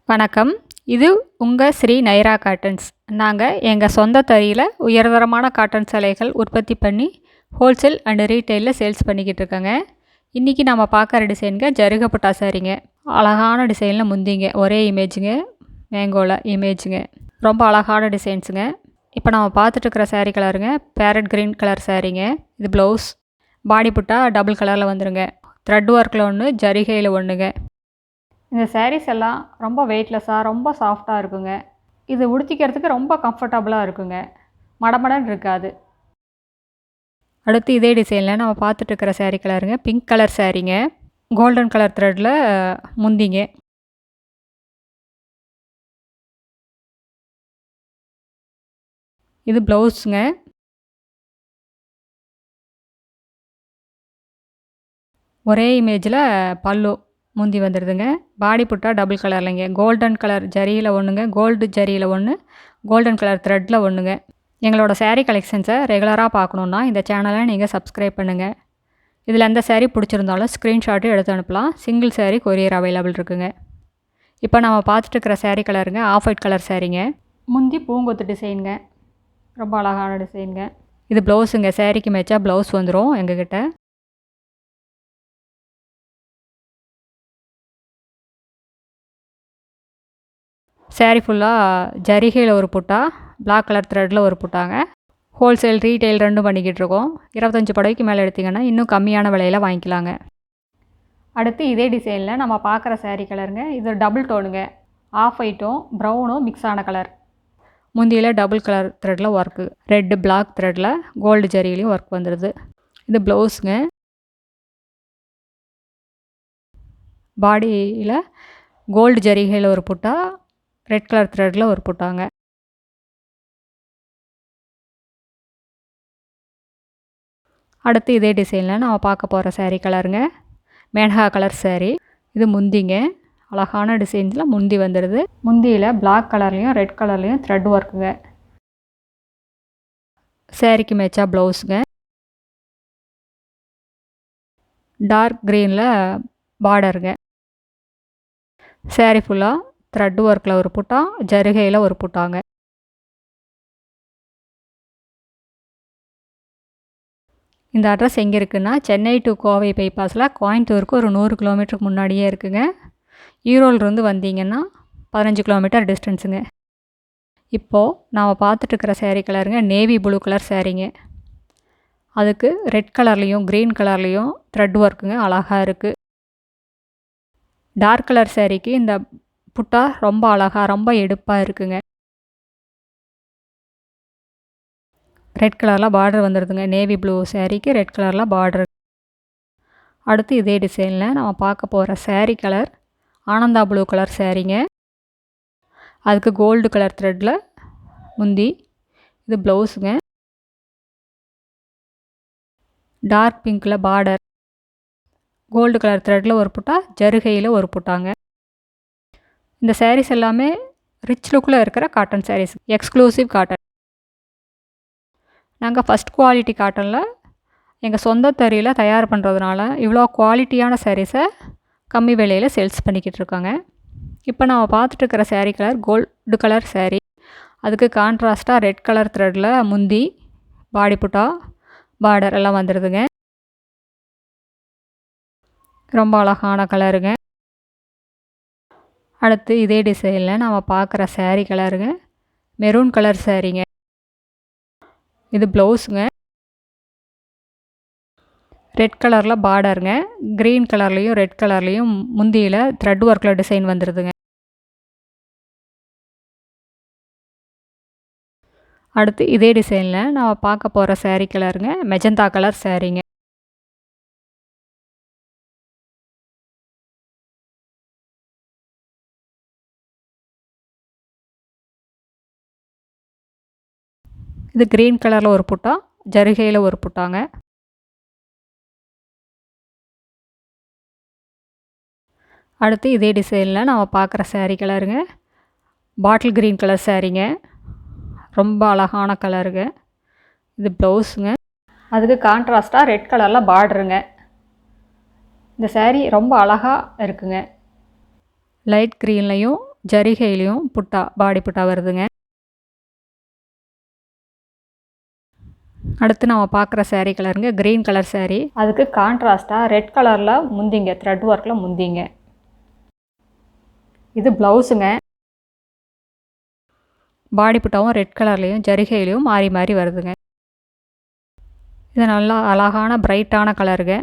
வணக்கம். இது உங்கள் ஸ்ரீ நைரா காட்டன்ஸ். நாங்கள் எங்கள் சொந்த தறியில் உயர்தரமான காட்டன் சேலைகள் உற்பத்தி பண்ணி ஹோல்சேல் அண்டு ரீட்டெயிலில் சேல்ஸ் பண்ணிக்கிட்டு இருக்கோங்க. இன்றைக்கி நம்ம பார்க்குற டிசைனுங்க ஜருகப்பட்டா சாரிங்க. அழகான டிசைனில் முந்திங்க, ஒரே இமேஜுங்க, மேங்கோவில் இமேஜுங்க, ரொம்ப அழகான டிசைன்ஸுங்க. இப்போ நம்ம பார்த்துட்ருக்கிற சாரீ கலருங்க பேரட் க்ரீன் கலர் சாரீங்க. இது ப்ளவுஸ், பாடி புட்டா டபுள் கலரில் வந்துடுங்க. த்ரெட் ஒர்க்கில் ஒன்று, ஜரிகையில் ஒன்றுங்க. இந்த சாரீஸ் எல்லாம் ரொம்ப வெயிட்லெஸ்ஸாக ரொம்ப சாஃப்டாக இருக்குங்க. இது உடுத்திக்கிறதுக்கு ரொம்ப கம்ஃபர்டபுளாக இருக்குங்க, மடமடன்னு இருக்காது. அடுத்து இதே டிசைனில் நம்ம பார்த்துட்ருக்கிற சாரீ கலருங்க பிங்க் கலர் சாரீங்க. கோல்டன் கலர் த்ரெட்டில் முந்திங்க. இது ப்ளவுஸுங்க. ஒரே இமேஜில் பல்லு முந்தி வந்துடுதுங்க. பாடி புட்டா டபுள் கலர்லைங்க. கோல்டன் கலர் ஜரியில் ஒன்றுங்க, கோல்டு ஜரியில் ஒன்று, கோல்டன் கலர் த்ரெட்டில் ஒன்றுங்க. எங்களோட சாரீ கலெக்ஷன்ஸை ரெகுலராக பார்க்கணுன்னா இந்த சேனலை நீங்கள் சப்ஸ்கிரைப் பண்ணுங்கள். இதில் எந்த சாரீ பிடிச்சிருந்தாலும் ஸ்க்ரீன்ஷாட்டு எடுத்து அனுப்பலாம். சிங்கிள் சாரீ கொரியர் அவைலபிள் இருக்குங்க. இப்போ நம்ம பார்த்துட்டு இருக்கிற சாரீ கலருங்க ஆஃப் ஒயிட் கலர் சாரீங்க. முந்தி பூங்கொத்து டிசைனுங்க, ரொம்ப அழகான டிசைனுங்க. இது ப்ளவுஸுங்க. சாரீக்கு மேட்சாக ப்ளவுஸ் வந்துடும் எங்ககிட்ட. சாரீ ஃபுல்லாக ஜரிகையில் ஒரு புட்டா, பிளாக் கலர் த்ரெட்டில் ஒரு புட்டாங்க. ஹோல்சேல் ரீட்டெயில் ரெண்டும் பண்ணிக்கிட்டு இருக்கோம். 25 புடவைக்கு மேலே எடுத்திங்கன்னா இன்னும் கம்மியான விலையில் வாங்கிக்கலாங்க. அடுத்து இதே டிசைனில் நம்ம பார்க்குற சாரீ கலருங்க. இது டபுள் டோனுங்க. ஆஃப் ஒயிட்டும் ப்ரௌனும் மிக்ஸ் ஆன கலர். முந்தியில் டபுள் கலர் த்ரெட்டில் ஒர்க்கு, ரெட்டு பிளாக் த்ரெட்டில் கோல்டு ஜரியிலையும் ஒர்க் வந்துடுது. இது ப்ளவுஸுங்க. பாடியில் கோல்டு ஜரிகையில் ஒரு புட்டா, ரெட் கலர் த்ரெட்டில் ஒரு புட்டாங்க. அடுத்து இதே டிசைனில் நம்ம பார்க்க போகிற சாரீ கலருங்க மேன்ஹா கலர் சாரீ. இது முந்திங்க. அழகான டிசைன்ஸில் முந்தி வந்துடுது. முந்தியில் பிளாக் கலர்லேயும் ரெட் கலர்லேயும் த்ரெட் ஒர்க்குங்க. சாரீக்கு மேட்சா ப்ளவுஸுங்க. டார்க் க்ரீனில் பார்டருங்க. சாரீ ஃபுல்லாக த்ரெட் ஒர்க்கில் ஒரு புட்டா, ஜருகையில் ஒரு புட்டாங்க. இந்த அட்ரஸ் எங்கே இருக்குன்னா சென்னை டு கோவை பைபாஸில் கோயம்புத்தூருக்கு ஒரு 100 கிலோமீட்டருக்கு முன்னாடியே இருக்குங்க. ஈரோடுலேருந்து வந்தீங்கன்னா 15 கிலோமீட்டர் டிஸ்டன்ஸுங்க. இப்போது நாம் பார்த்துட்ருக்கிற சாரீ கலருங்க நேவி ப்ளூ கலர் சாரீங்க. அதுக்கு ரெட் கலர்லேயும் க்ரீன் கலர்லேயும் த்ரெட் ஒர்க்குங்க, அழகாக இருக்குது. டார்க் கலர் சாரீக்கு இந்த புட்டா ரொம்ப அழகாக ரொம்ப எடுப்பாக இருக்குங்க. ரெட் கலரில் பார்டர் வந்துடுதுங்க. நேவி ப்ளூ சாரீக்கு ரெட் கலரில் பார்டர். அடுத்து இதே டிசைனில் நம்ம பார்க்க போகிற sari colour Ananda blue colour சாரீங்க. அதுக்கு கோல்டு கலர் த்ரெட்டில் முந்தி. இது ப்ளவுஸுங்க. டார்க் பிங்க்கில் பார்டர், கோல்டு கலர் த்ரெட்டில் ஒரு புட்டா, ஜருகையில் ஒரு புட்டாங்க. இந்த சாரீஸ் எல்லாமே ரிச் லுக்கில் இருக்கிற காட்டன் சாரீஸ், எக்ஸ்க்ளூசிவ் காட்டன். நாங்கள் ஃபஸ்ட் குவாலிட்டி காட்டனில் எங்கள் சொந்த தறியில் தயார் பண்ணுறதுனால இவ்வளோ குவாலிட்டியான சாரீஸை கம்மி விலையில் சேல்ஸ் பண்ணிக்கிட்டு இருக்காங்க. இப்போ நம்ம பார்த்துட்ருக்கிற sari colour gold colour sari. அதுக்கு கான்ட்ராஸ்ட்டாக ரெட் கலர் த்ரெட்டில் முந்தி, பாடி புட்டா, பார்டர் எல்லாம் வந்துடுதுங்க. ரொம்ப அழகான கலருங்க. அடுத்து இதே டிசைனில் நம்ம பார்க்குற சாரீ கலருங்க மெரூன் கலர் சாரீங்க. இது ப்ளவுஸுங்க. ரெட் கலரில் பார்டருங்க. க்ரீன் கலர்லேயும் ரெட் கலர்லேயும் முந்தியில் த்ரெட் ஒர்க்கில் டிசைன் வந்துடுதுங்க. அடுத்து இதே டிசைனில் நம்ம பார்க்க போகிற சாரீ கலருங்க மெஜந்தா கலர் சாரீங்க. இது க்ரீன் கலரில் ஒரு புட்டா, ஜருகையில் ஒரு புட்டாங்க. அடுத்து இதே டிசைனில் நம்ம பார்க்குற சாரீ கலருங்க பாட்டில் க்ரீன் கலர் சாரீங்க. ரொம்ப அழகான கலருங்க. இது ப்ளவுஸுங்க. அதுக்கு கான்ட்ராஸ்ட்டாக ரெட் கலரில் பார்டருங்க. இந்த சாரீ ரொம்ப அழகாக இருக்குங்க. லைட் க்ரீன்லேயும் ஜரிகையிலையும் புட்டா பாடி புட்டா வருதுங்க. அடுத்து நம்ம பார்க்குற saree கலருங்க க்ரீன் கலர் saree. அதுக்கு கான்ட்ராஸ்ட்டாக ரெட் கலரில் முந்திங்க த்ரெட் ஒர்க்கில் முந்திங்க. இது ப்ளவுஸுங்க. பாடி புட்டாவும் ரெட் கலர்லேயும் ஜரிகையிலையும் மாறி மாறி வருதுங்க. இது நல்லா அழகான பிரைட்டான கலருங்க.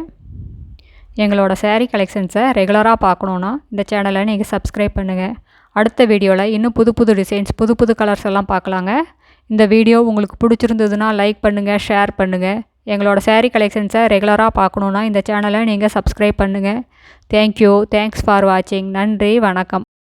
எங்களோட saree கலெக்ஷன்ஸை ரெகுலராக பார்க்கணுன்னா இந்த சேனலை நீங்கள் சப்ஸ்கிரைப் பண்ணுங்கள். அடுத்த வீடியோவில் இன்னும் புது புது டிசைன்ஸ் புது புது கலர்ஸ் எல்லாம் பார்க்கலாங்க. இந்த வீடியோ உங்களுக்கு பிடிச்சிருந்ததுன்னா லைக் பண்ணுங்கள், ஷேர் பண்ணுங்கள். எங்களோட saree கலெக்ஷன்ஸை ரெகுலராக பார்க்கணுன்னா இந்த சேனலை நீங்கள் சப்ஸ்கிரைப் பண்ணுங்கள். தேங்க்யூ. தேங்க்ஸ் ஃபார் வாட்சிங். நன்றி, வணக்கம்.